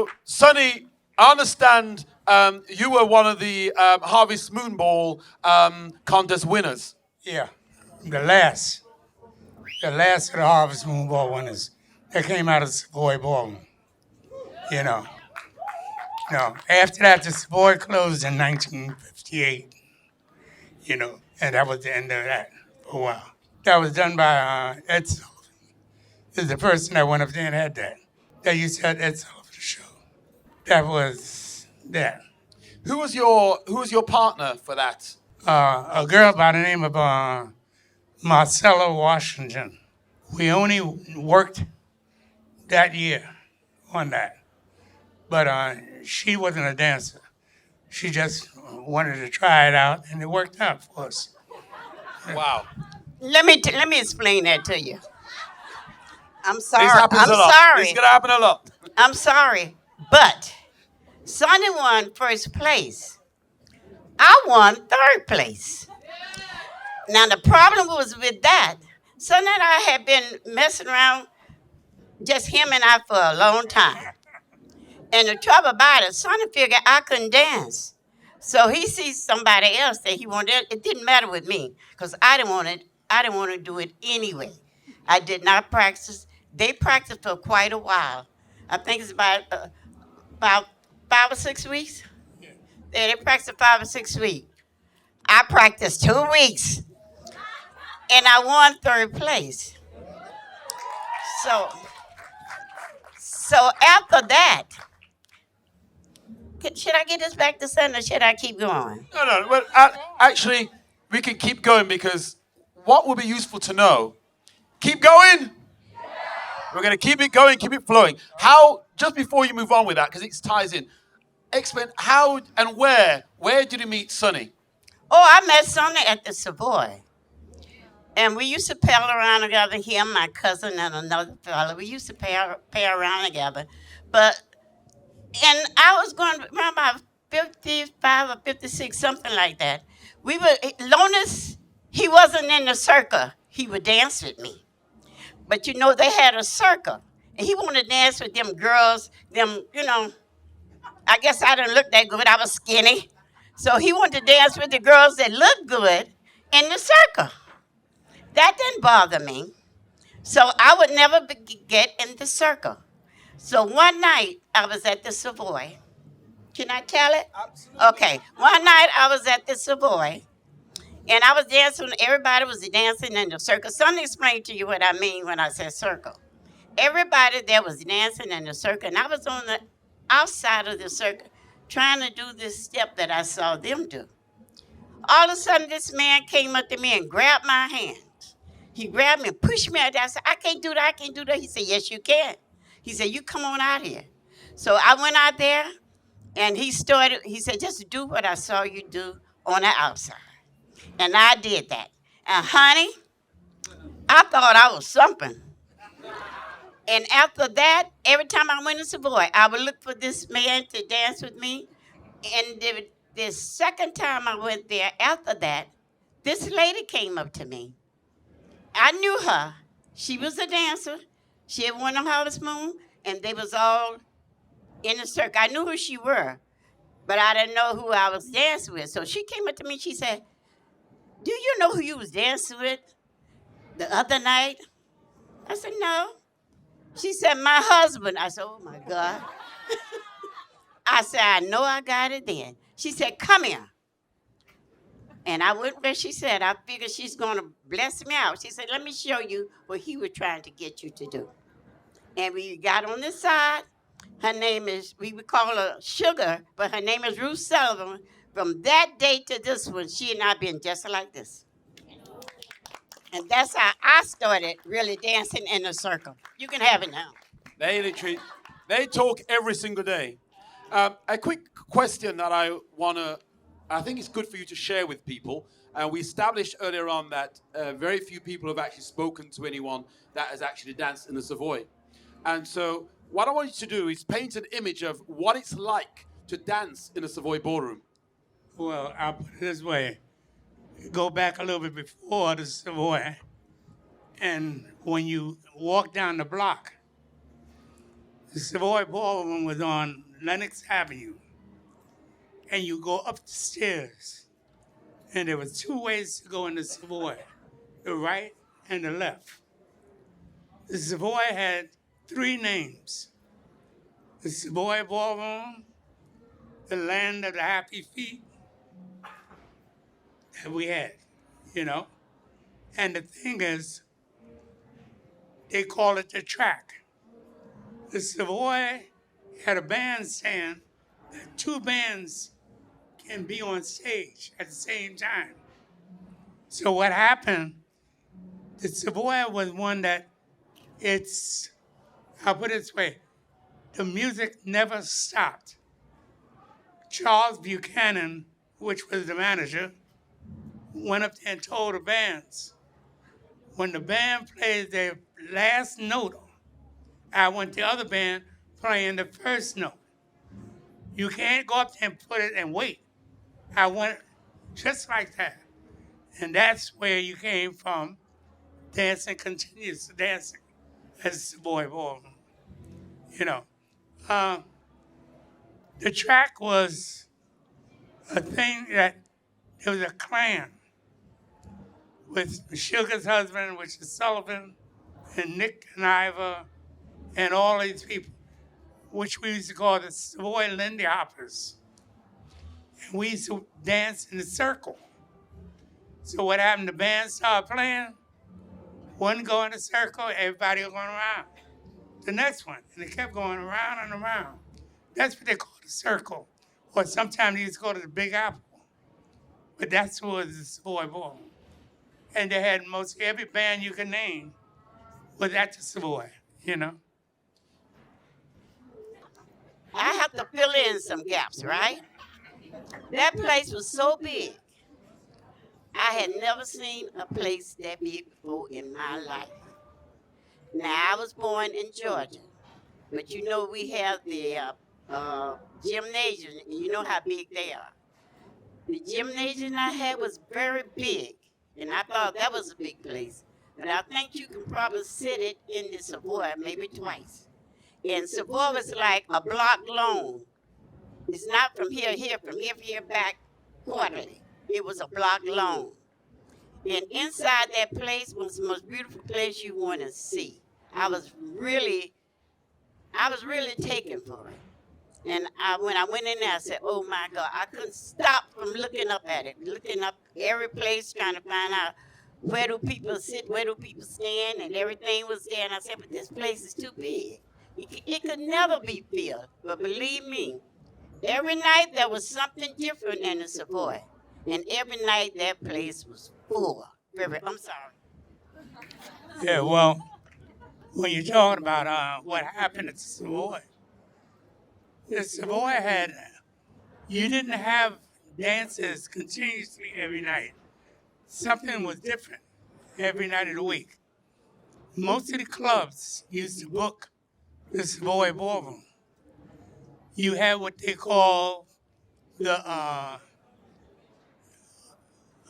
So, Sonny, I understand you were one of the Harvest Moon Ball contest winners. Yeah, the last, the last of the Harvest Moon Ball winners that came out of the Savoy Ballroom. You know, no. After that, the Savoy closed in 1958. And that was the end of that for a while. That was done by Ed Sullivan. Is the person that went up there and had that. That used to have Ed Sullivan show. That was that. Who was your partner for that? A girl by the name of Marcella Washington. We only worked that year on that. But she wasn't a dancer. She just wanted to try it out, and it worked out for us. Wow. Let me explain that to you. I'm sorry. This happens I'm a lot. This is sorry. gonna happen a lot. I'm sorry. But Sonny won first place. I won third place. Now the problem was with that. Sonny and I had been messing around, just him and I, for a long time. And the trouble about it, Sonny figured I couldn't dance. So he sees somebody else that he wanted. It didn't matter with me because I didn't want it. I didn't want to do it anyway. I did not practice. They practiced for quite a while. I think it's about 5 or 6 weeks. Yeah, they practiced 5 or 6 weeks. I practiced 2 weeks, and I won third place. So, so after that, should I get this back to Sunday or should I keep going? No, no. Well, actually, we can keep going because what would be useful to know? Keep going. We're going to keep it going, keep it flowing. How? Just before you move on with that, because it ties in. Explain how and where. Where did you meet Sonny? Oh, I met Sonny at the Savoy. And we used to pal around together, him, my cousin, and another fella. We used to pair around together. And I was going around about 55 or 56, something like that. Long as he wasn't in the circle, he would dance with me. But they had a circle. And he wanted to dance with them girls, I guess I didn't look that good. I was skinny. So he wanted to dance with the girls that looked good in the circle. That didn't bother me. So I would never get in the circle. So one night I was at the Savoy. Can I tell it? Absolutely. Okay. One night I was at the Savoy. And I was dancing. Everybody was dancing in the circle. Sonny explained to you what I mean when I said circle. Everybody there was dancing in the circle. And I was on the outside of the circle trying to do this step that I saw them do. All of a sudden, this man came up to me and grabbed my hand. He grabbed me and pushed me out there. I said, I can't do that. I can't do that. He said, yes, you can. He said, you come on out here. So I went out there, and he said, just do what I saw you do on the outside. And I did that. And honey, I thought I was something. And after that, every time I went to Savoy, I would look for this man to dance with me. And the second time I went there after that, this lady came up to me. I knew her. She was a dancer. She had won a Harvest Moon, and they was all in the circle. I knew who she were, but I didn't know who I was dancing with. So she came up to me. She said, do you know who you was dancing with the other night? I said, no. She said, my husband. I said, oh, my God. I said, I know I got it then. She said, come here. And I went where she said. I figured she's going to bless me out. She said, let me show you what he was trying to get you to do. And we got on this side. Her name is, we would call her Sugar, but her name is Ruth Sullivan. From that day to this one, she and I been just like this. And that's how I started really dancing in a circle. You can have it now. They talk every single day. A quick question that I think it's good for you to share with people. We established earlier on that very few people have actually spoken to anyone that has actually danced in the Savoy. And so what I want you to do is paint an image of what it's like to dance in a Savoy ballroom. Well, I'll put it this way. Go back a little bit before the Savoy, and when you walk down the block, The Savoy Ballroom was on Lenox Avenue. And you go up the stairs. And there was two ways to go in the Savoy, the right and the left. The Savoy had three names. The Savoy Ballroom, the Land of the Happy Feet that we had, you know. And the thing is, they call it the track. The Savoy had a bandstand that two bands can be on stage at the same time. So what happened, the Savoy was one that I'll put it this way, the music never stopped. Charles Buchanan, which was the manager, went up there and told the bands, when the band plays their last note, I want the other band playing the first note. You can't go up there and put it and wait. I want it just like that. And that's where you came from, dancing, continuous dancing as a Savoy Ballroom. You know, the track was a thing that it was a clan with Sugar's husband, which is Sullivan, and Nick and Ivor, and all these people, which we used to call the Savoy Lindy Hoppers. And we used to dance in a circle. So what happened, the band started playing, one go in a circle, everybody was going around. The next one, and it kept going around and around. That's what they call the circle. Or sometimes they used to go to the Big Apple. But that's what was the Savoy Ballroom. And they had mostly every band you can name was at the Savoy, you know. I have to fill in some gaps, right? That place was so big. I had never seen a place that big before in my life. Now, I was born in Georgia, but you know we have the gymnasium, and you know how big they are. The gymnasium I had was very big, and I thought that was a big place. But I think you can probably sit it in the Savoy maybe twice. And Savoy was like a block long. It's not from here, from here back quarterly. It was a block long. And inside that place was the most beautiful place you want to see. I was really taken for it. And when I went in there, I said, oh my God, I couldn't stop from looking up at it, looking up every place, trying to find out where do people sit, where do people stand, and everything was there. And I said, but this place is too big. It could never be filled. But believe me, every night there was something different in the Savoy. And every night that place was full. I'm sorry. Yeah, well, when you're talking about what happened at the Savoy had, you didn't have dances continuously every night. Something was different every night of the week. Most of the clubs used to book the Savoy Ballroom. You had what they call the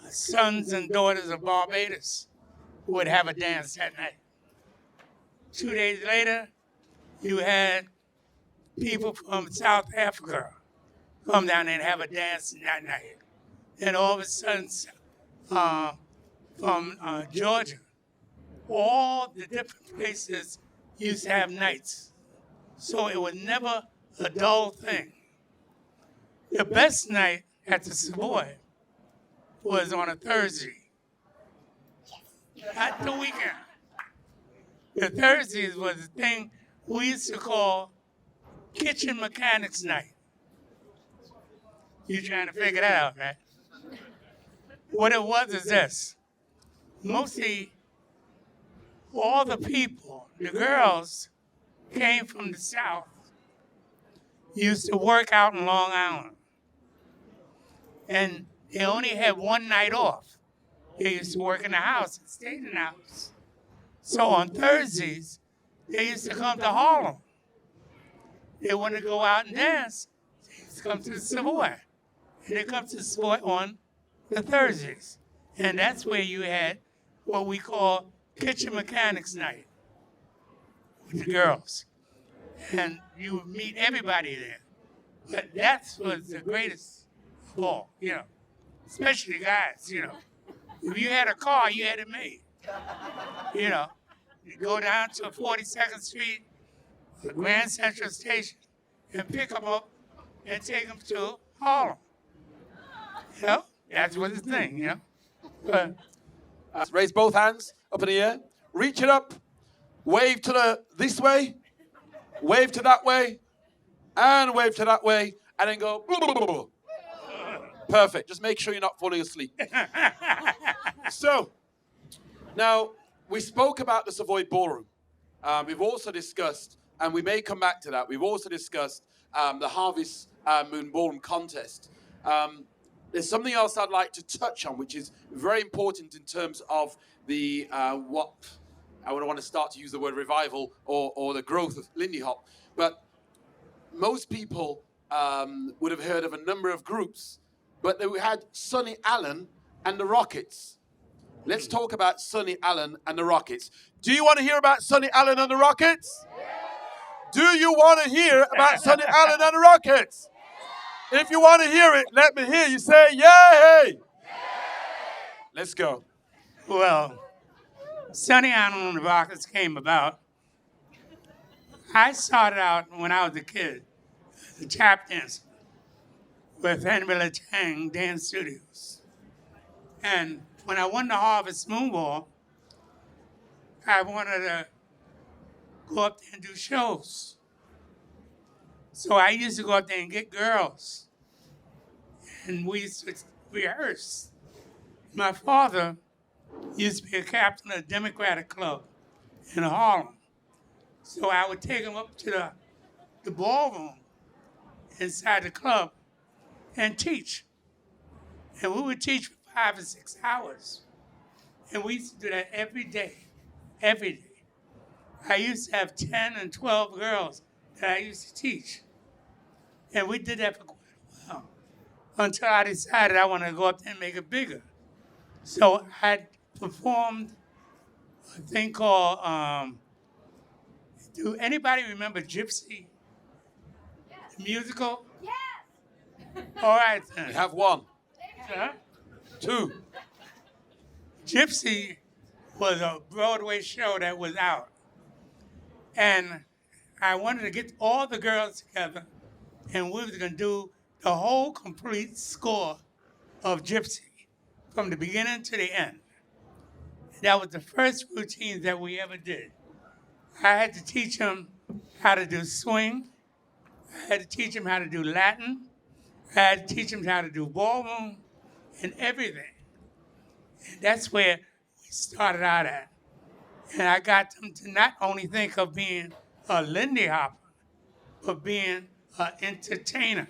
Sons and Daughters of Barbados who would have a dance that night. 2 days later, you had people from South Africa come down and have a dance that night. And all of a sudden, from Georgia, all the different places used to have nights. So it was never a dull thing. The best night at the Savoy was on a Thursday, not the weekend. The Thursdays was the thing we used to call kitchen mechanics night. You trying to figure that out, right? What it was is this. Mostly all the people, the girls, came from the South, used to work out in Long Island. And they only had one night off. They used to work in the house and stayed in the house. So on Thursdays, they used to come to Harlem. They wanted to go out and dance. They used to come to the Savoy. And they come to the Savoy on the Thursdays. And that's where you had what we call kitchen mechanics night with the girls. and you would meet everybody there. But that was the greatest of all, especially the guys, If you had a car, you had it made, you know. You go down to 42nd Street, the Grand Central Station, and pick them up and take them to Harlem. That was the thing, But Raise both hands up in the air. Reach it up. Wave to this way. Wave to that way. And wave to that way. And then go. Perfect. Just make sure you're not falling asleep. So, now, we spoke about the Savoy Ballroom. We've also discussed, and we may come back to that, we've also discussed the Harvest Moon Ballroom contest. There's something else I'd like to touch on, which is very important in terms of the what I would want to start to use the word revival or the growth of Lindy Hop. But most people would have heard of a number of groups, but we had Sonny Allen and the Rockets. Let's talk about Sonny Allen and the Rockets. Do you want to hear about Sonny Allen and the Rockets? Do you want to hear about Sonny Allen and the Rockets? If you want to hear it, let me hear you say, yay! Let's go. Well, Sonny Allen and the Rockets came about. I started out when I was a kid, as a tap dancer with Henry Chang Dance Studios. And when I won the Harvest Moon Ball, I wanted to go up there and do shows. So I used to go up there and get girls. And we used to rehearse. My father used to be a captain of the Democratic Club in Harlem. So I would take him up to the ballroom inside the club and teach. And we would teach for 5 or 6 hours. And we used to do that every day. Every day. I used to have 10 and 12 girls that I used to teach. And we did that for quite a while. Until I decided I wanted to go up there and make it bigger. So I performed a thing called, do anybody remember Gypsy? Yes. The musical? Yes. All right then. We have one. Huh? 2. Gypsy was a Broadway show that was out. And I wanted to get all the girls together and we was going to do the whole complete score of Gypsy from the beginning to the end. That was the first routine that we ever did. I had to teach them how to do swing. I had to teach them how to do Latin. I had to teach them how to do ballroom and everything. And that's where we started out at. And I got them to not only think of being a Lindy Hopper, but being an entertainer.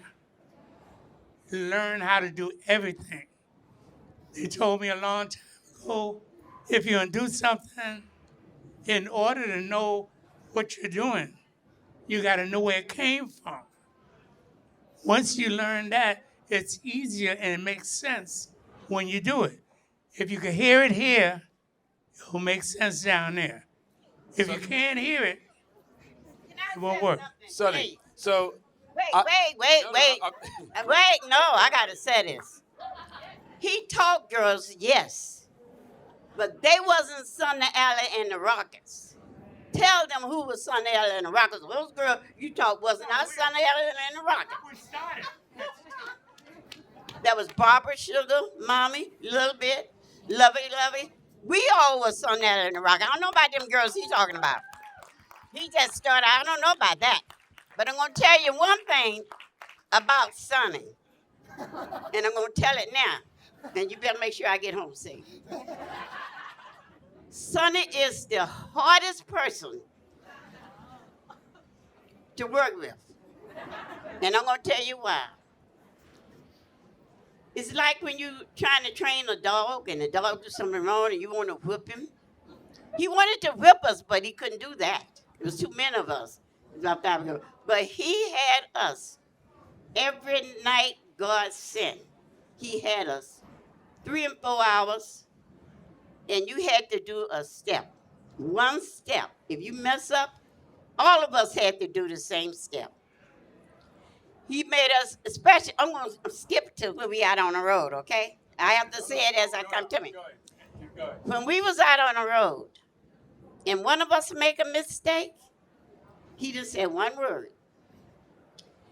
Learn how to do everything. They told me a long time ago, if you're going to do something, in order to know what you're doing, you got to know where it came from. Once you learn that, it's easier and it makes sense when you do it. If you can hear it here, it will make sense down there. If you can't hear it, it won't work. Sonny, so... Wait, no, I got to say this. He taught girls, yes, but they wasn't Sonny Allen and the Rockets. Tell them who was Sonny Allen and the Rockets. Those girls you taught wasn't not Sonny Allen and the Rockets. That was Barbara Sugar, Mommy, a little bit, Lovey. We all was Sonny Allen and the Rockets. I don't know about them girls he's talking about. He just started, I don't know about that. But I'm going to tell you one thing about Sonny. And I'm going to tell it now. And you better make sure I get home safe. Sonny is the hardest person to work with. And I'm going to tell you why. It's like when you trying to train a dog and the dog do something wrong and you want to whip him. He wanted to whip us, but he couldn't do that. It was too many of us. But he had us. Every night God sent, he had us 3 and 4 hours, and you had to do a step. One step. If you mess up, All of us had to do the same step. He made us, especially, I'm going to skip to when we out on the road, okay? I have to say it as I come to me. When we was out on the road, and one of us make a mistake, he just said one word.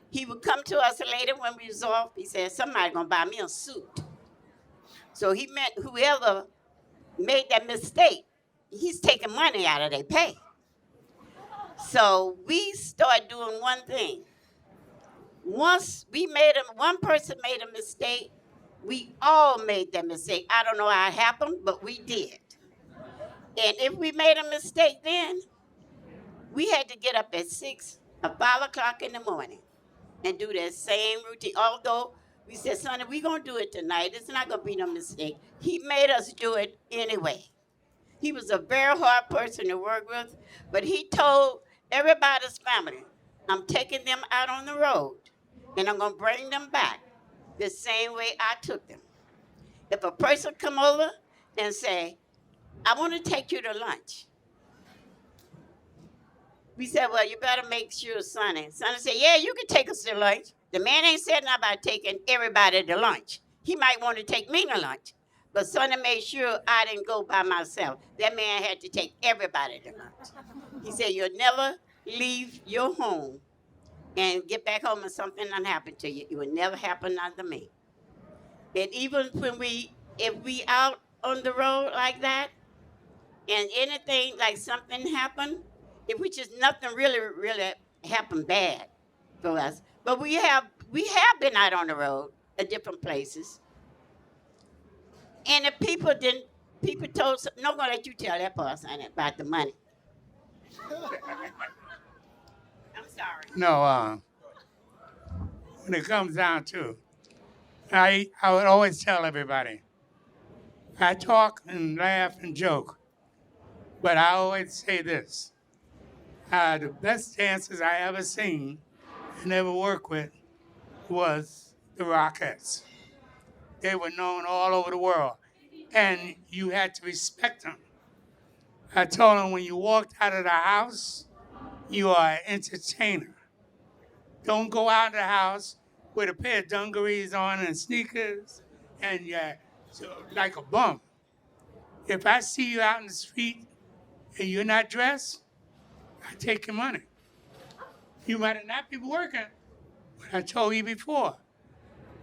He would come to us later when we was off. He said, somebody gonna buy me a suit. So he meant whoever made that mistake, he's taking money out of their pay. So we started doing one thing. Once one person made a mistake, we all made that mistake. I don't know how it happened, but we did. And if we made a mistake then, we had to get up at 5 o'clock in the morning and do that same routine. Although we said, Sonny, we're going to do it tonight. It's not going to be no mistake. He made us do it anyway. He was a very hard person to work with, but he told everybody's family, I'm taking them out on the road, and I'm going to bring them back the same way I took them. If a person come over and say, I want to take you to lunch, we said, well, you better make sure Sonny. Sonny said, yeah, you can take us to lunch. The man ain't said nothing about taking everybody to lunch. He might want to take me to lunch. But Sonny made sure I didn't go by myself. That man had to take everybody to lunch. He said, you'll never leave your home and get back home and something done happened to you. It would never happen unto me. And even if we out on the road like that, and anything like something happened, which is nothing really happened bad for us. But we have been out on the road at different places. And the people told us, no, I'm gonna let you tell that person about the money. I'm sorry. No, when it comes down to, I would always tell everybody, I talk and laugh and joke, but I always say this. The best dancers I ever seen and ever worked with was the Rockettes. They were known all over the world, and you had to respect them. I told them when you walked out of the house, you are an entertainer. Don't go out of the house with a pair of dungarees on and sneakers and you're like a bum. If I see you out in the street and you're not dressed, I take your money. You might not be working, but I told you before,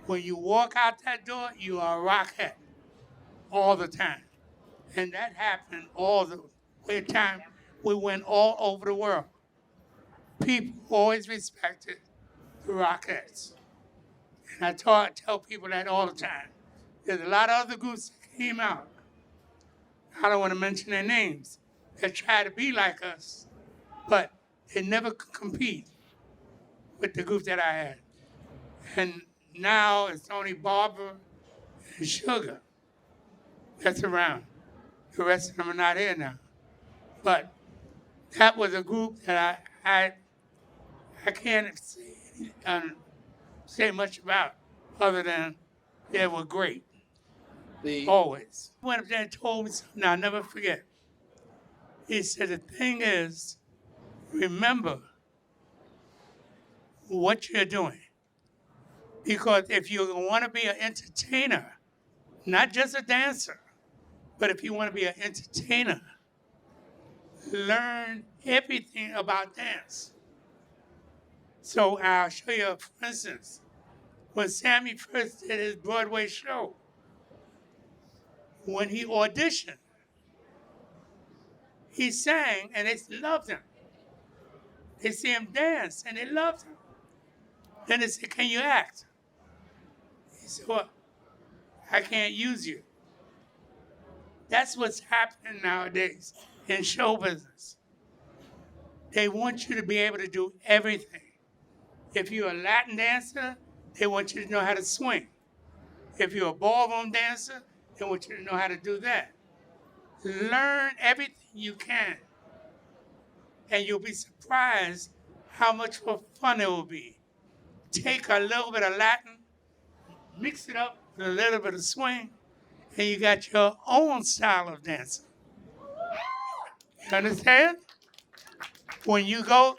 when you walk out that door, you are a rockhead all the time. And that happened all the time. We went all over the world. People always respected the Rockettes. And I tell people that all the time. There's a lot of other groups that came out. I don't want to mention their names. That try to be like us, but they never could compete with the group that I had. And now it's only Barbara and Sugar that's around. The rest of them are not here now. But that was a group that I can't say much about other than they were great. Always. Went up there and told me something I'll never forget. He said, the thing is, remember what you're doing. Because if you want to be an entertainer, not just a dancer, but if you want to be an entertainer, learn everything about dance. So I'll show you, for instance, when Sammy first did his Broadway show, when he auditioned, he sang and they loved him. They see him dance and they loved him. Then they said, can you act? He said, well, I can't use you. That's what's happening nowadays in show business. They want you to be able to do everything. If you're a Latin dancer, they want you to know how to swing. If you're a ballroom dancer, they want you to know how to do that. Learn everything you can. And you'll be surprised how much more fun it will be. Take a little bit of Latin, mix it up with a little bit of swing, and you got your own style of dancing. You understand? When you go,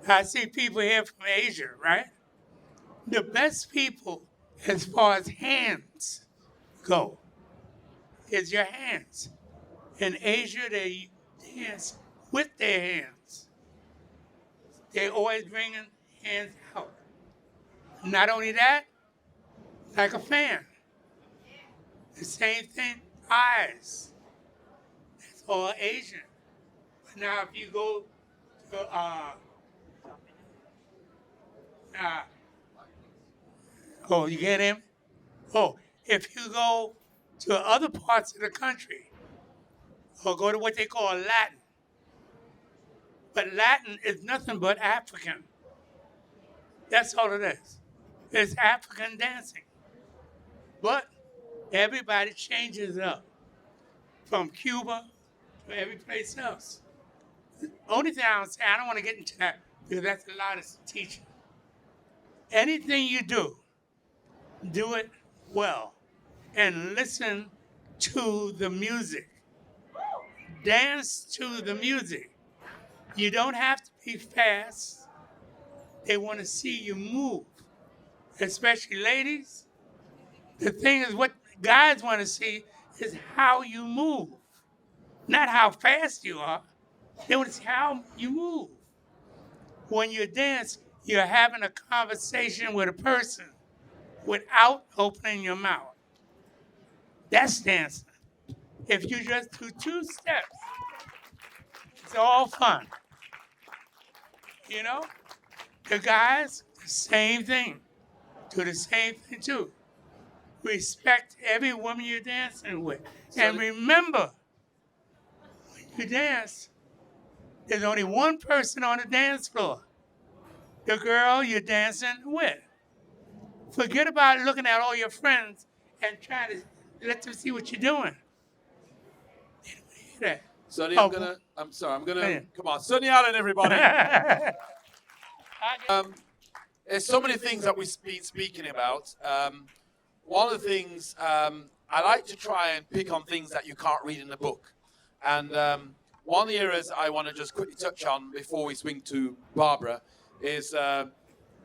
I see people here from Asia, right? The best people as far as hands go is your hands. In Asia, they dance with their hands. They always bringing hands out. Not only that, like a fan. The same thing, eyes. That's all Asian. But now if you go to, oh, you get him? Oh, if you go to other parts of the country, or go to what they call Latin, but Latin is nothing but African. That's all it is. It's African dancing. But everybody changes up from Cuba to every place else. The only thing I would say, I don't want to get into that because that's a lot of teaching. Anything you do it well and listen to the music. Dance to the music. You don't have to be fast. They want to see you move, especially ladies. The thing is, what guys want to see is how you move, not how fast you are. They want to see how you move. When you dance, you're having a conversation with a person without opening your mouth. That's dancing. If you just do 2 steps, it's all fun. You know? The guys, the same thing. Do the same thing too. Respect every woman you're dancing with. And remember, when you dance, there's only one person on the dance floor. The girl you're dancing with. Forget about looking at all your friends and trying to let them see what you're doing. They don't hear that. Sonny, I'm gonna, come on, Sonny Allen, everybody. There's so many things that we've been speaking about. One of the things, I like to try and pick on things that you can't read in the book. And one of the areas I want to just quickly touch on before we swing to Barbara is, I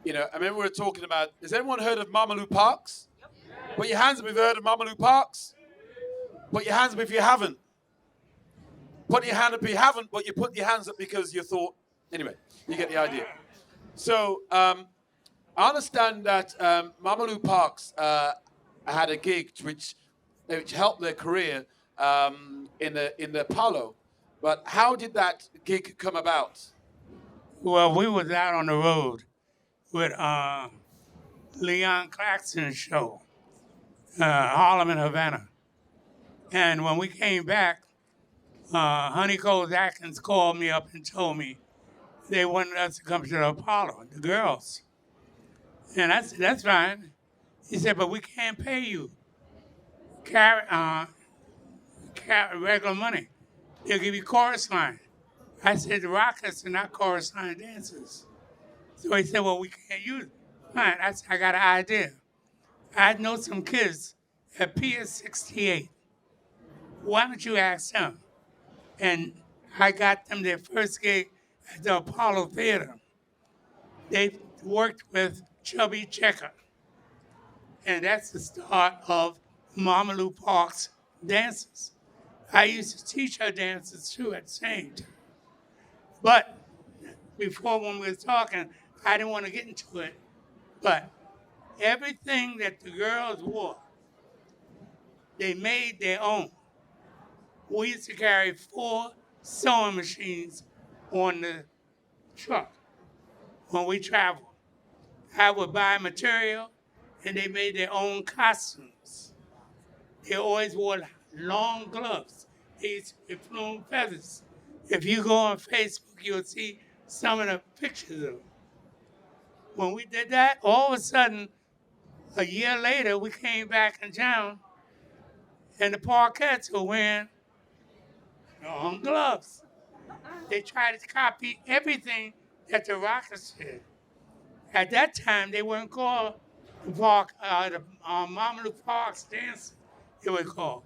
remember we were talking about, has anyone heard of Mamaloo Parks? Yep. Put your hands up if you've heard of Mamaloo Parks. Put your hands up if you haven't. Put your hand up if you haven't, but you put your hands up because you thought, anyway, you get the idea. So I understand that Mamaloo Parks had a gig which helped their career in the Apollo. But how did that gig come about? Well, we was out on the road with Leon Claxton's show, Harlem and Havana. And when we came back, Honey Coles Atkins called me up and told me they wanted us to come to the Apollo, the girls. And I said, that's fine. He said, but we can't pay you regular money. They'll give you chorus line. I said, the rockers are not chorus line dancers. So he said, well, we can't use it. Fine. I said, I got an idea. I know some kids at Pier 68. Why don't you ask them? And I got them their first gig at the Apollo Theater. They worked with Chubby Checker. And that's the start of Mamaloo Parks dances. I used to teach her dances too at the same time. But before when we were talking, I didn't want to get into it. But everything that the girls wore, they made their own. We used to carry 4 sewing machines on the truck when we traveled. I would buy material, and they made their own costumes. They always wore long gloves. They used to wear plume feathers. If you go on Facebook, you'll see some of the pictures of them. When we did that, all of a sudden, a year later, we came back in town, and the Parkettes were wearing long gloves. They tried to copy everything that the Rockers did. At that time, they weren't called the Mamaloo Parks dance, it was called.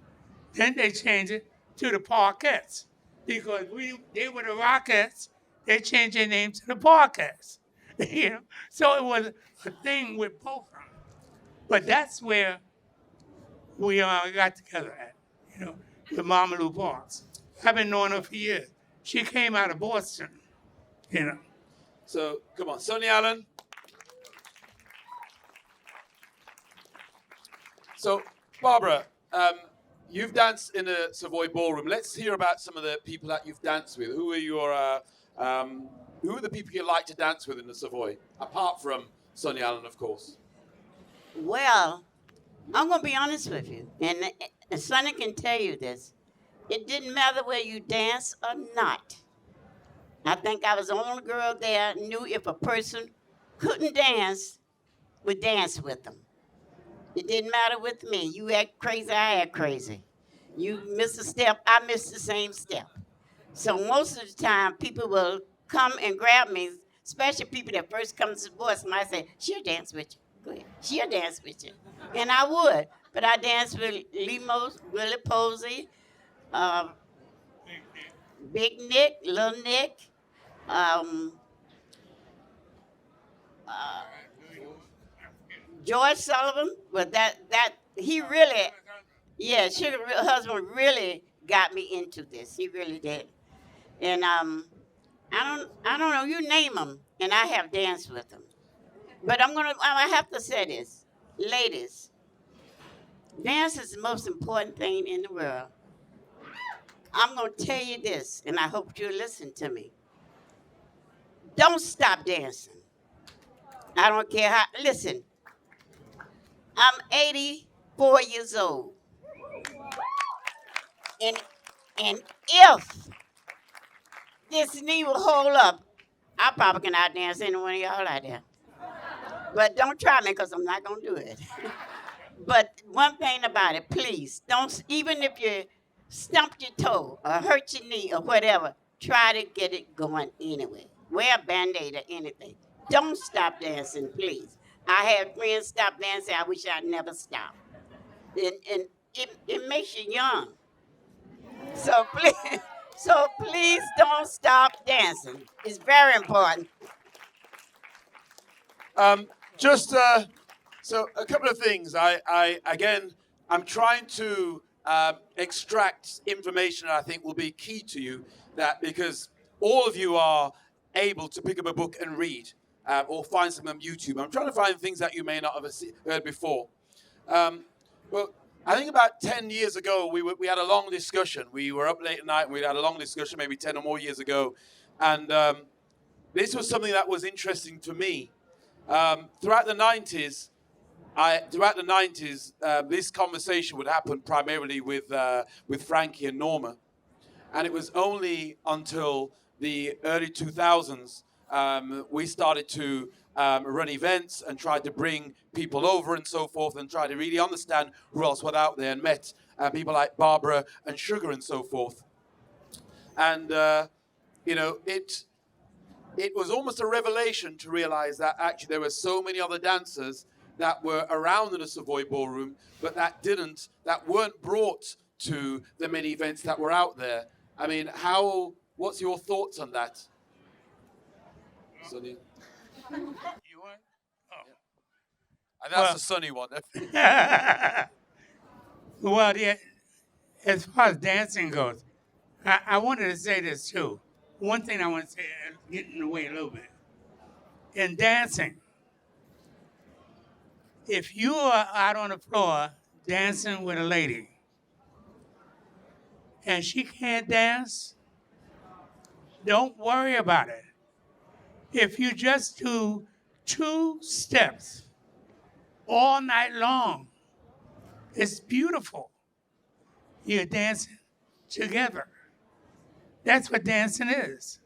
Then they changed it to the Parkettes. because they were the Rockettes. They changed their name to the Parkettes. You know, so it was a thing with both of them. But that's where we got together at, you know, with Mamaloo Parks. I've been knowing her for years. She came out of Boston, you know. So come on, Sonny Allen. So Barbara, you've danced in a Savoy Ballroom. Let's hear about some of the people that you've danced with. Who are the people you like to dance with in the Savoy, apart from Sonny Allen, of course? Well, I'm gonna be honest with you, and Sonny can tell you this. It didn't matter whether you dance or not. I think I was the only girl there knew if a person couldn't dance, would dance with them. It didn't matter with me. You act crazy, I act crazy. You miss a step, I miss the same step. So most of the time, people will come and grab me, especially people that first come to the voice. Somebody say, "She'll dance with you. Go ahead. She'll dance with you," and I would. But I danced with Lemos, Willie Posey, uh, Big Nick, Little Nick. Um, uh, George Sullivan, but that he really, yeah, Sugar Husband really got me into this. He really did. And I don't know. You name them, and I have danced with them. But I have to say this, ladies. Dance is the most important thing in the world. I'm gonna tell you this, and I hope you listen to me. Don't stop dancing. I don't care how. Listen, I'm 84 years old, and and if this knee will hold up, I probably can outdance any one of y'all out there. But don't try me, because I'm not gonna do it. But one thing about it, please don't. Even if you stumped your toe or hurt your knee or whatever, try to get it going anyway. Wear a band-aid or anything. Don't stop dancing, please. I had friends stop dancing. I wish I'd never stopped. And it makes you young. So please, so please don't stop dancing. It's very important. Just so a couple of things. I'm trying to extract information that I think will be key to you. That because all of you are able to pick up a book and read, or find some on YouTube. I'm trying to find things that you may not have heard before. Well, I think about 10 years ago, we had a long discussion. We were up late at night, and we had a long discussion, maybe 10 or more years ago. And this was something that was interesting to me. Throughout the 90s, this conversation would happen primarily with Frankie and Norma. And it was only until the early 2000s we started to run events and tried to bring people over and so forth and try to really understand who else was out there, and met people like Barbara and Sugar and so forth. And, it was almost a revelation to realize that actually there were so many other dancers that were around in the Savoy Ballroom, but that weren't brought to the many events that were out there. I mean, what's your thoughts on that? Sonny? You want? And that's a Sonny one. Well, yeah, as far as dancing goes, I wanted to say this too. One thing I want to say, getting in the way a little bit. In dancing, if you are out on the floor dancing with a lady and she can't dance, don't worry about it. If you just do 2 steps all night long, it's beautiful. You're dancing together. That's what dancing is.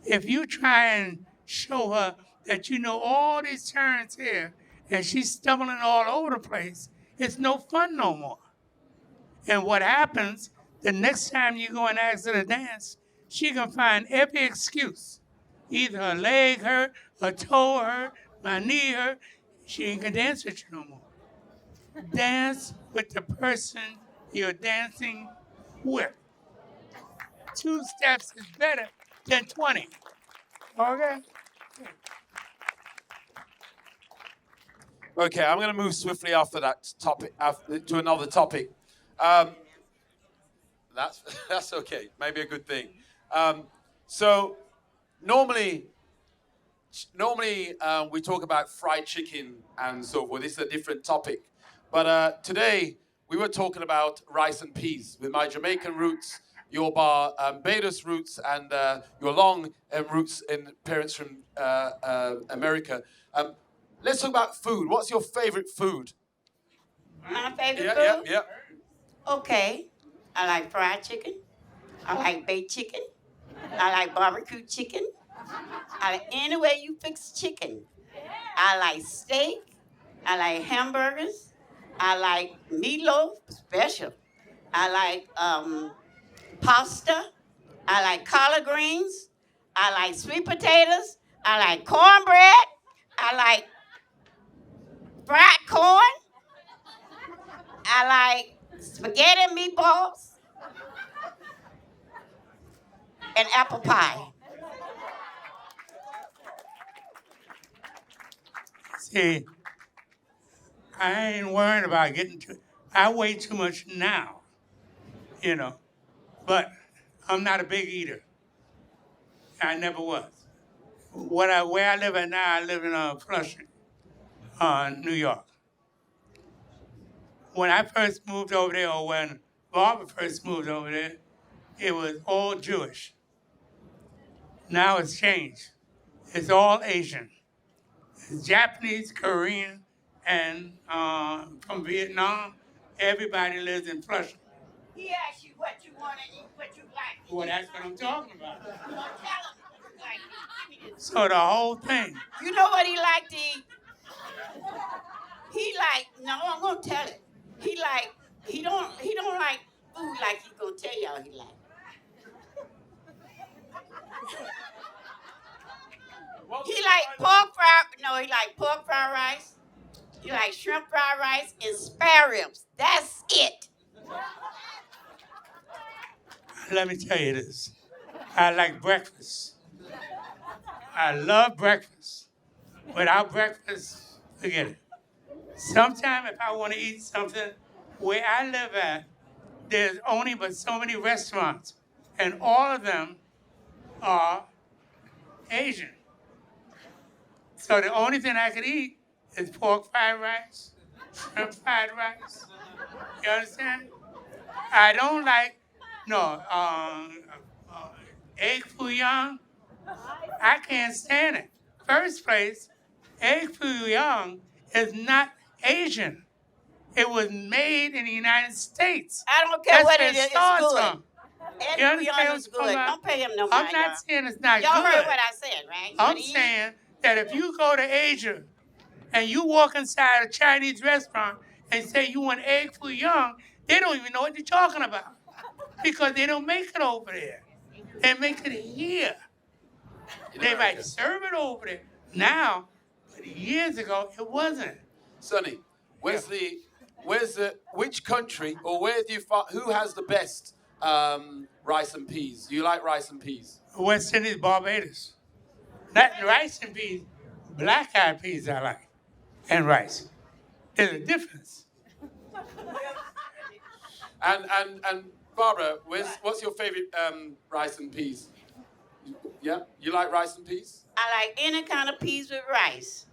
If you try and show her that you know all these turns here and she's stumbling all over the place, it's no fun no more. And what happens, the next time you go and ask her to dance, she can find every excuse. Either her leg hurt, her toe hurt, my knee hurt. She ain't gonna dance with you no more. Dance with the person you're dancing with. 2 steps is better than 20. Okay? Okay, I'm going to move swiftly after that topic to another topic. Um, that's that's okay. Maybe a good thing. So normally, we talk about fried chicken and so forth. This is a different topic, but today we were talking about rice and peas with my Jamaican roots, your Barbados roots, and your long roots in parents from America. Let's talk about food. What's your favorite food? My favorite Yeah, food? yeah, yeah. Okay. I like fried chicken. I like baked chicken. I like barbecue chicken. I like any way you fix chicken. I like steak. I like hamburgers. I like meatloaf, special. I like pasta. I like collard greens. I like sweet potatoes. I like cornbread. I like fried corn. I like spaghetti and meatballs and apple pie. See, I ain't worried about getting to. I weigh too much now, you know, but I'm not a big eater. I never was. Where I live at now, I live in Flushing, New York. When I first moved over there, or when Barbara first moved over there, it was all Jewish. Now it's changed. It's all Asian. It's Japanese, Korean, and from Vietnam. Everybody lives in Flushing. He asked you what you want to eat, what you like. Well, that's what I'm talking about. You want to tell him what you like. Give me this. So the whole thing. You know what he like to eat? He like, no, I'm gonna tell it. He don't like food like he gonna tell y'all he like. He like he like pork fried rice. He like shrimp fried rice and spare ribs. That's it. Let me tell you this. I like breakfast. I love breakfast. Without breakfast, forget it. Sometimes if I want to eat something, where I live at, there's only but so many restaurants, and all of them are Asian. So the only thing I could eat is pork fried rice, shrimp fried rice. You understand? I don't like, egg foo young. I can't stand it. First place, egg foo young is not Asian. It was made in the United States. I don't care That's what where it is. It's starts good. from. Ed You understand Bouillon what is I'm talking good. about? Don't pay him no I'm mind, not y'all. saying it's not Y'all good. heard what I said, right? I'm But he- saying that if you go to Asia and you walk inside a Chinese restaurant and say you want egg foo young, they don't even know what you're talking about because they don't make it over there. They make it here. They might serve it over there now, but years ago it wasn't. Sonny, which country or where do you find, who has the best rice and peas? Do you like rice and peas? West Indies, Barbados. Not rice and peas, black-eyed peas I like, and rice. There's a difference. And Barbara, what's your favorite rice and peas? Yeah, you like rice and peas? I like any kind of peas with rice.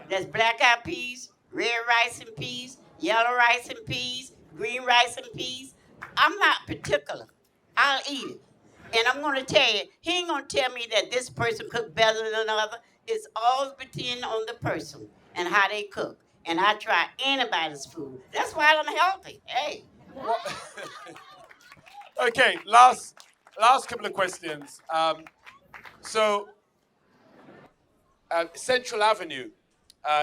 That's black-eyed peas, red rice and peas, yellow rice and peas, green rice and peas. I'm not particular. I'll eat it. And I'm going to tell you, he ain't going to tell me that this person cooked better than another. It's all depending on the person and how they cook. And I try anybody's food. That's why I'm healthy. Hey. Okay, last couple of questions. Central Avenue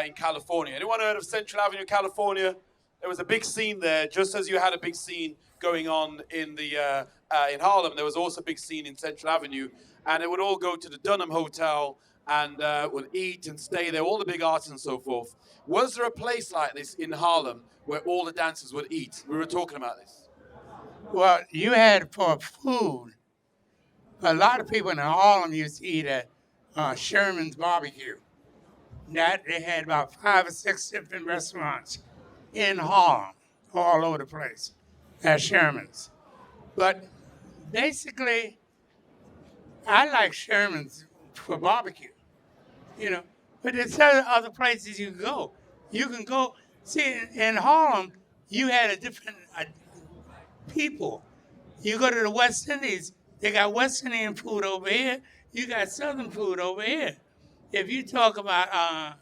in California. Anyone heard of Central Avenue, California? There was a big scene there, just as you had a big scene going on in in Harlem. There was also a big scene in Central Avenue, and it would all go to the Dunham Hotel and would eat and stay there. All the big artists and so forth. Was there a place like this in Harlem where all the dancers would eat? We were talking about this. Well, you had for food, A lot of people in Harlem used to eat at Sherman's Barbecue. That they had about 5 or 6 different restaurants in Harlem, all over the place, at Sherman's. But basically, I like Sherman's for barbecue, you know. But there's other places you can go. You can go, see, in Harlem, you had a different people. You go to the West Indies, they got West Indian food over here. You got Southern food over here. If you talk about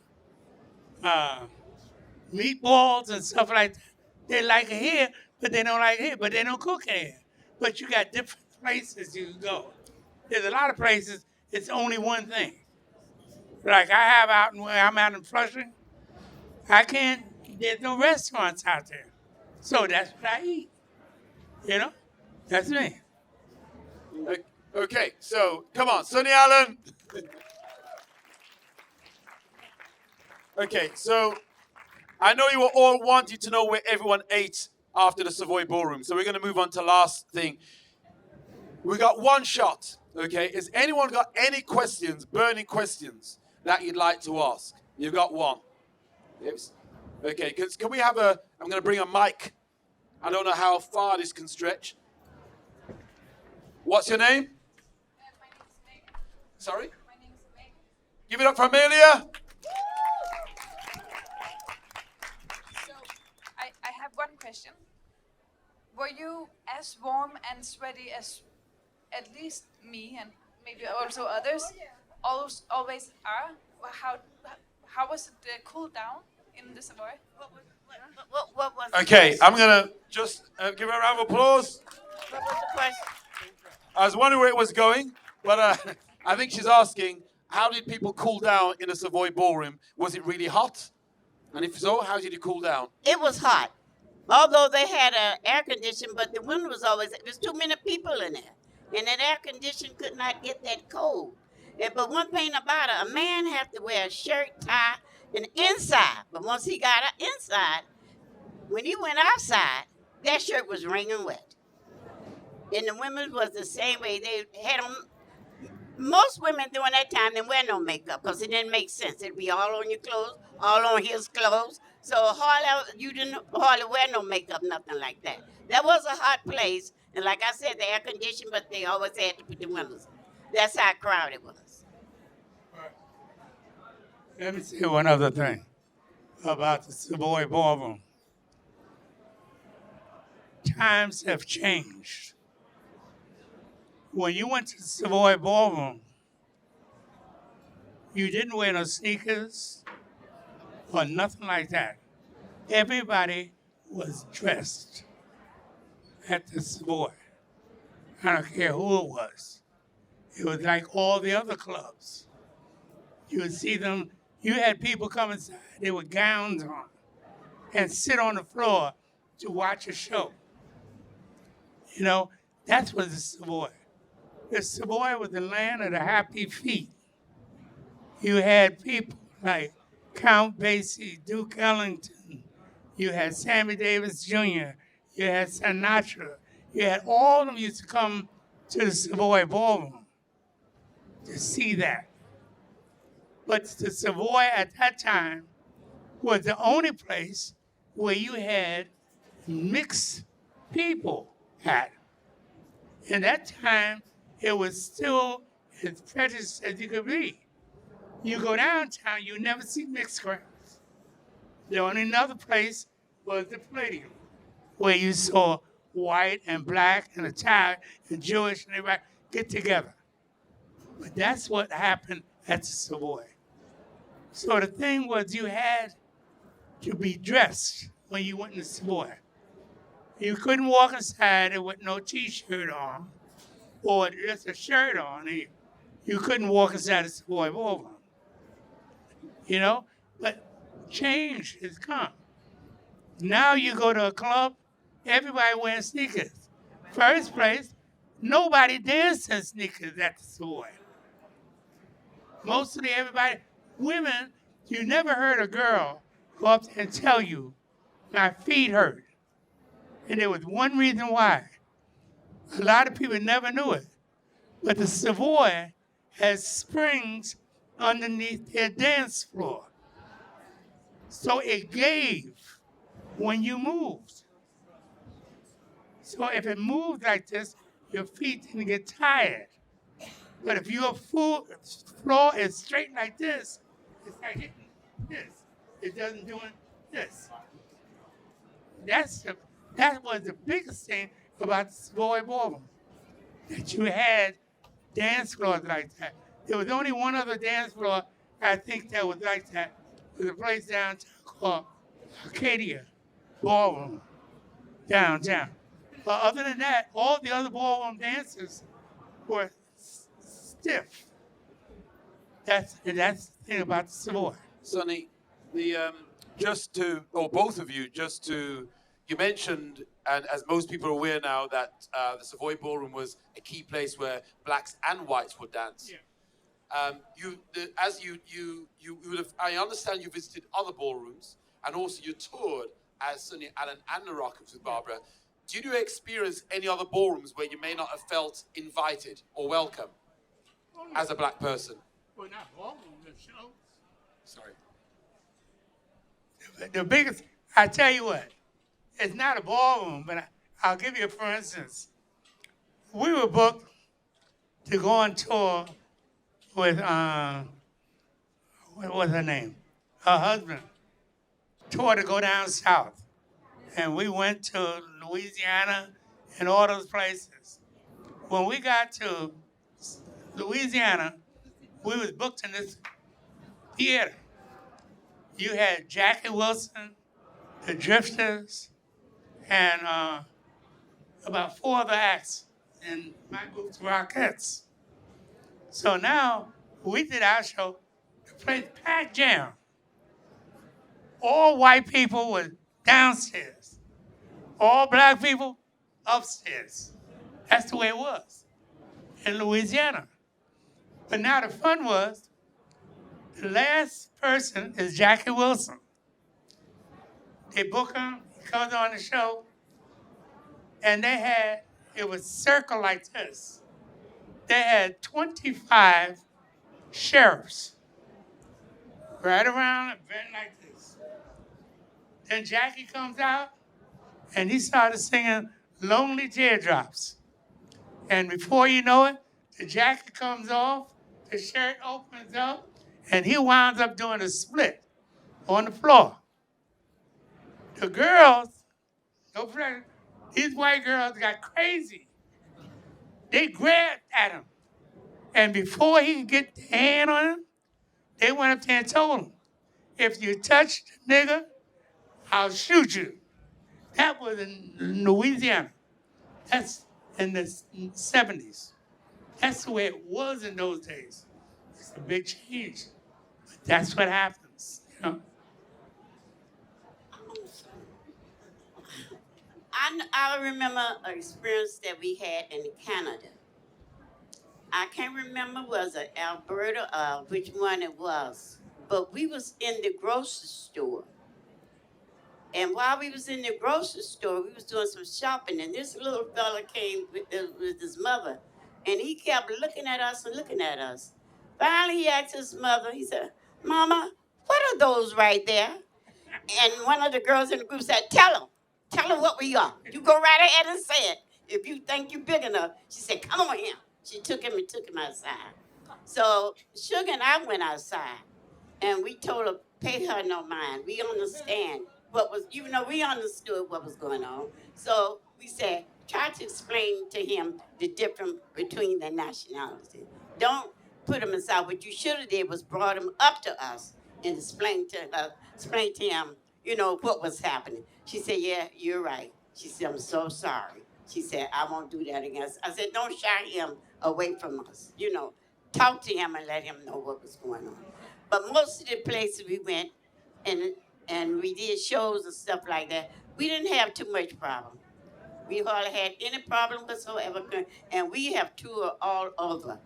meatballs and stuff like that, they like it here, but they don't like it here, but they don't cook it here. But you got different places you can go. There's a lot of places, it's only one thing. Like I have out where I'm out in Flushing, there's no restaurants out there. So that's what I eat. You know? That's me. Okay, so come on, Sonny Allen. Okay, so I know you all wanting to know where everyone ate after the Savoy Ballroom, so we're going to move on to last thing. We got one shot, okay? Has anyone got any questions, burning questions that you'd like to ask? You've got one. Yes. Okay, can we have I'm going to bring a mic. I don't know how far this can stretch. What's your name? My name is Meg. Sorry? My name is Meg. Give it up for Amelia. So, I have one question. Were you as warm and sweaty as at least me and maybe also others always are? How was it cooled down in the Savoy? What was Okay, I'm going to just give her a round of applause. What was the question? I was wondering where it was going, but I think she's asking, how did people cool down in the Savoy Ballroom? Was it really hot? And if so, how did it cool down? It was hot. Although they had an air condition, but the wind was always, there's too many people in there. And that air condition could not get that cold. But one thing about it, a man have to wear a shirt, tie, and inside. But once he got inside, when he went outside, that shirt was wringing wet. And the women was the same way. They had them. Most women during that time didn't wear no makeup because it didn't make sense. It'd be all on your clothes, all on his clothes. So you didn't hardly wear no makeup, nothing like that. That was a hot place. And like I said, the air conditioned, but they always had to put the windows. That's how crowded it was. Let me say one other thing about the Savoy Ballroom. Times have changed. When you went to the Savoy Ballroom, you didn't wear no sneakers or nothing like that. Everybody was dressed at the Savoy. I don't care who it was. It was like all the other clubs. You would see them, you had people come inside, they with gowns on, and sit on the floor to watch a show. You know, that's what the Savoy. The Savoy was the land of the happy feet. You had people like Count Basie, Duke Ellington. You had Sammy Davis Jr. You had Sinatra. You had all of them used to come to the Savoy Ballroom to see that. But the Savoy at that time was the only place where you had mixed people at. In that time, it was still as prejudiced as you could be. You go downtown, you never see mixed crowds. The only another place was the Palladium, where you saw white and black and Italian and Jewish and everybody get together. But that's what happened at the Savoy. So the thing was you had to be dressed when you went in the Savoy. You couldn't walk inside with no T-shirt on or just a shirt on. You couldn't walk inside the Savoy Ballroom. You know? But change has come. Now you go to a club, everybody wearing sneakers. First place, nobody dares send sneakers at the Savoy. Mostly everybody, women, you never heard a girl go up there and tell you, my feet hurt. And there was one reason why. A lot of people never knew it. But the Savoy has springs underneath their dance floor. So it gave when you moved. So if it moved like this, your feet didn't get tired. But if your floor is straight like this, it's like hitting this. It doesn't do this. That was the biggest thing about the Savoy Ballroom, that you had dance floors like that. There was only one other dance floor I think that was like that. It was a place downtown called Arcadia Ballroom downtown. But other than that, all the other ballroom dances were stiff. That's the thing about the Savoy. Sonny, the just to, or both of you, just to, you mentioned, and as most people are aware now, that the Savoy Ballroom was a key place where blacks and whites would dance. Yeah. You would have, I understand you visited other ballrooms, and also you toured as Sonny Allen and the Rockets with Barbara. Did you experience any other ballrooms where you may not have felt invited or welcome as a black person? Well, not ballroom, the shows. Sorry. The biggest, I tell you what, it's not a ballroom, but I'll give you, for instance, we were booked to go on tour with, what was her name? Her husband. Tour to go down south. And we went to Louisiana and all those places. When we got to Louisiana, we was booked in this theater. You had Jackie Wilson, the Drifters, and about 4 other acts in my group, the Rockettes. So now we did our show, the place packed jam. All white people were downstairs. All black people upstairs. That's the way it was in Louisiana. But now the fun was, the last person is Jackie Wilson. They book him, he comes on the show, and it was circle like this. They had 25 sheriffs right around a bend like this. Then Jackie comes out, and he started singing Lonely Teardrops. And before you know it, the jacket comes off, the shirt opens up, and he winds up doing a split on the floor. The girls, these white girls got crazy. They grabbed at him. And before he could get the hand on him, they went up there and told him, if you touch the nigga, I'll shoot you. That was in Louisiana. That's in the 70s. That's the way it was in those days. It's a big change. But that's what happens, you know. I remember an experience that we had in Canada. I can't remember was it Alberta or which one it was, but we was in the grocery store. And while we was in the grocery store, we was doing some shopping, and this little fella came with his mother, and he kept looking at us and looking at us. Finally, he asked his mother, he said, Mama, what are those right there? And one of the girls in the group said, tell him what we are. You go right ahead and say it. If you think you're big enough. She said, come on here. She took him and took him outside. So Sugar and I went outside, and we told her, pay her no mind. We understand what was, even though we understood what was going on. So we said, try to explain to him the difference between the nationalities. Don't put him aside. What you should have did was brought him up to us and explain to him, you know, what was happening. She said, yeah, you're right. She said, I'm so sorry. She said, I won't do that again. I said, don't shy him away from us. You know, talk to him and let him know what was going on. But most of the places we went and we did shows and stuff like that, we didn't have too much problem. We hardly had any problem whatsoever. And we have toured all over.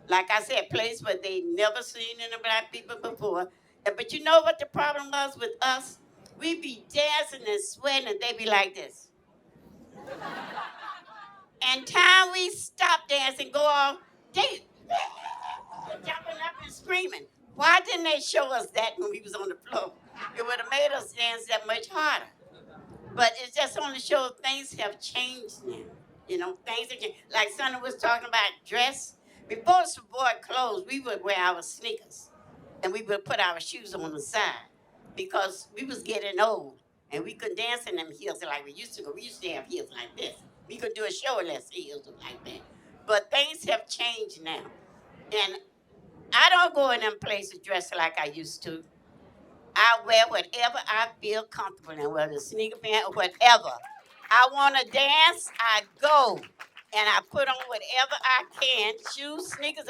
Like I said, place where they never seen any black people before. But you know what the problem was with us? We be dancing and sweating, and they be like this. And time we stop dancing, go off, They jumping up and screaming. Why didn't they show us that when we was on the floor? It would have made us dance that much harder. But it just only shows things have changed now. You know, things have changed. Like Sonny was talking about dress. Before Savoy closed, we would wear our sneakers. And we would put our shoes on the side. Because we was getting old. And we couldn't dance in them heels like we used to go. We used to have heels like this. We could do a show less heels like that. But things have changed now. And I don't go in them places dressed like I used to. I wear whatever I feel comfortable in, whether it's sneaker pants or whatever. I want to dance, I go. And I put on whatever I can, shoes, sneakers,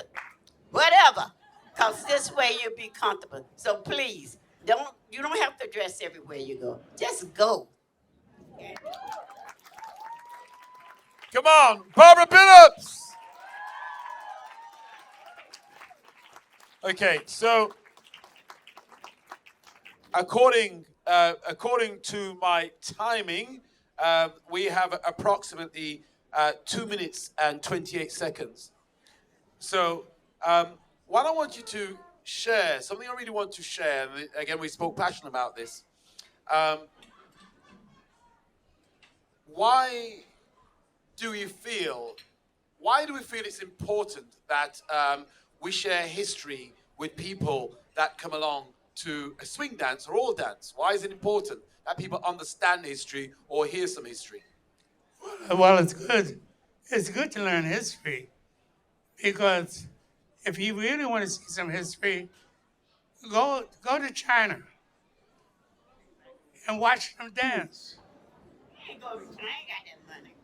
whatever. Because this way you'll be comfortable. So please, you don't have to dress everywhere you go. Just go. Come on, Barbara Billups. Okay, so according to my timing, we have approximately 2 minutes and 28 seconds. So what I want you to share, something I really want to share, and again, we spoke passionate about this. Why do we feel it's important that we share history with people that come along to a swing dance or all dance? Why is it important that people understand history or hear some history? Well, it's good. It's good to learn history because if you really want to see some history, go to China and watch them dance. I ain't got that money.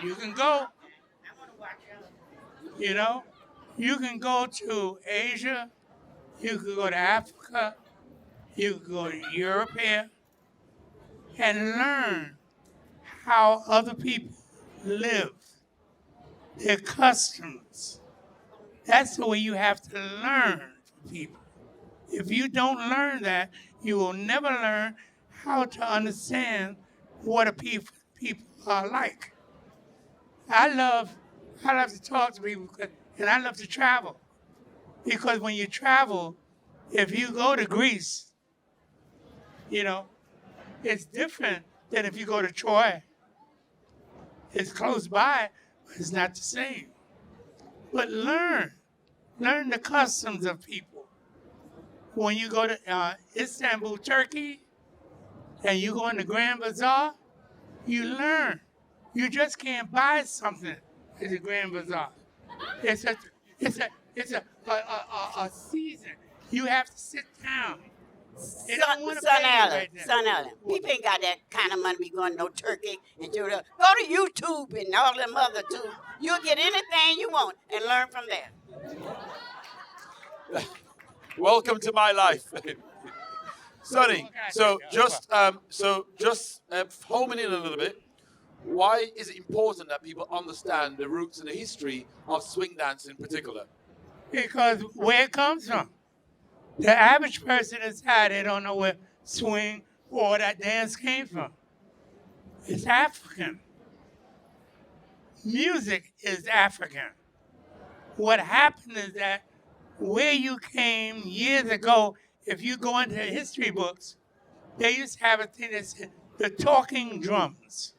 You can go. I want to watch y'all. You know, you can go to Asia, you can go to Africa, you can go to Europe here, and learn how other people live, their customs. That's the way you have to learn from people. If you don't learn that, you will never learn how to understand what a people are like. I love to talk to people, and I love to travel. Because when you travel, if you go to Greece, you know, it's different than if you go to Troy. It's close by, but it's not the same. But learn the customs of people. When you go to Istanbul, Turkey, and you go in the Grand Bazaar, you learn. You just can't buy something at the Grand Bazaar. It's a season. You have to sit down. They don't want to pay you right now. Son Allen, people ain't got that kind of money to be going to no Turkey and do that. Go to YouTube and all them other tubes. You'll get anything you want and learn from there. Welcome to my life. Sonny, so just homing in a little bit, why is it important that people understand the roots and the history of swing dance in particular? Because where it comes from. The average person inside, they don't know where swing or that dance came from. It's African. Music is African. What happened is that where you came years ago, if you go into history books, they used to have a thing that said the talking drums.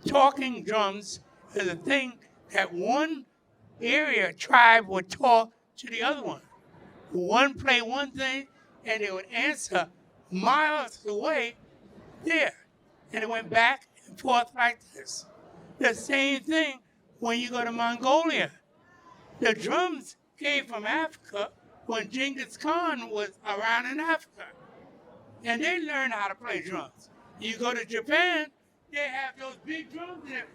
Talking drums is a thing that one tribe would talk to the other one. One play one thing, and they would answer miles away there. And it went back and forth like this. The same thing when you go to Mongolia. The drums came from Africa when Genghis Khan was around in Africa. And they learned how to play drums. You go to Japan, they have those big drums there.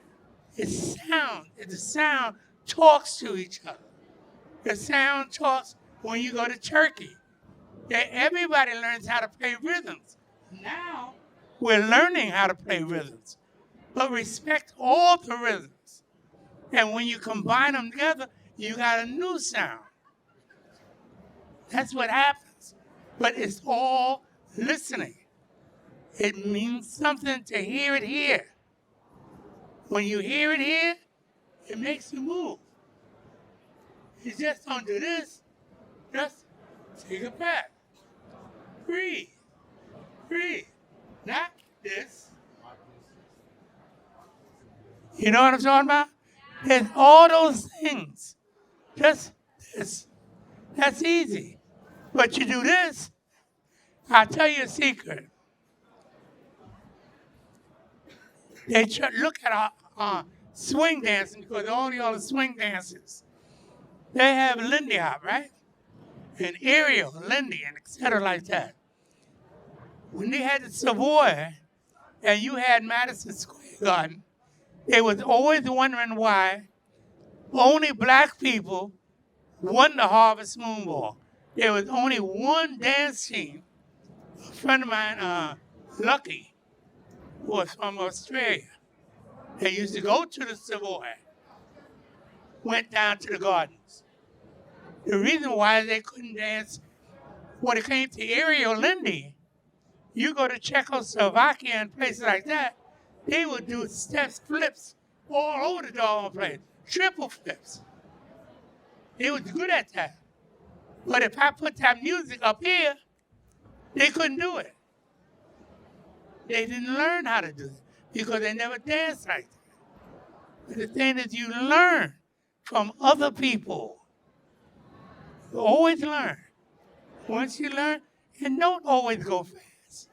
It's sound. The sound talks to each other. The sound talks when you go to Turkey. Everybody learns how to play rhythms. Now, we're learning how to play rhythms. But respect all the rhythms. And when you combine them together, you got a new sound. That's what happens. But it's all listening. It means something to hear it here. When you hear it here, it makes you move. You just don't do this. Just take a breath. Breathe. Breathe. Not this. You know what I'm talking about? There's all those things. Just this. That's easy. But you do this, I'll tell you a secret. They look at our swing dancing, because all the other swing dances, they have Lindy Hop, right? And aerial, Lindy, and et cetera like that. When they had the Savoy and you had Madison Square Garden, they was always wondering why only black people won the Harvest Moon Ball. There was only one dance team. A friend of mine, Lucky, was from Australia. They used to go to the Savoy, went down to the gardens. The reason why they couldn't dance when it came to aerial Lindy, you go to Czechoslovakia and places like that, they would do steps, flips all over the doggone place, triple flips. They was good at that. But if I put that music up here, they couldn't do it. They didn't learn how to do it because they never danced like that. But the thing is, you learn from other people. You always learn. Once you learn, and don't always go fast.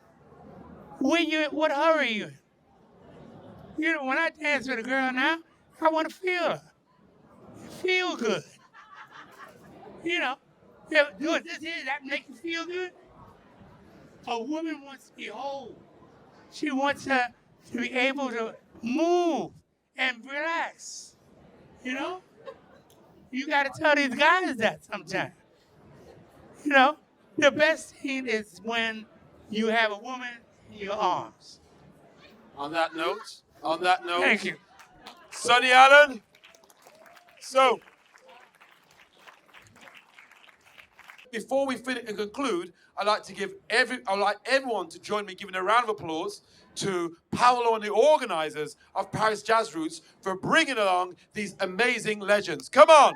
What hurry are you in? You know, when I dance with a girl now, I want to feel her. Feel good. You know, do it this here, that make you feel good. A woman wants to be whole. She wants to be able to move and relax. You know? You got to tell these guys that sometimes. You know, the best thing is when you have a woman in your arms. On that note, Thank you. Sonny Allen. So, before we finish and conclude, I'd like everyone to join me giving a round of applause to Paolo and the organizers of Paris Jazz Roots for bringing along these amazing legends. Come on.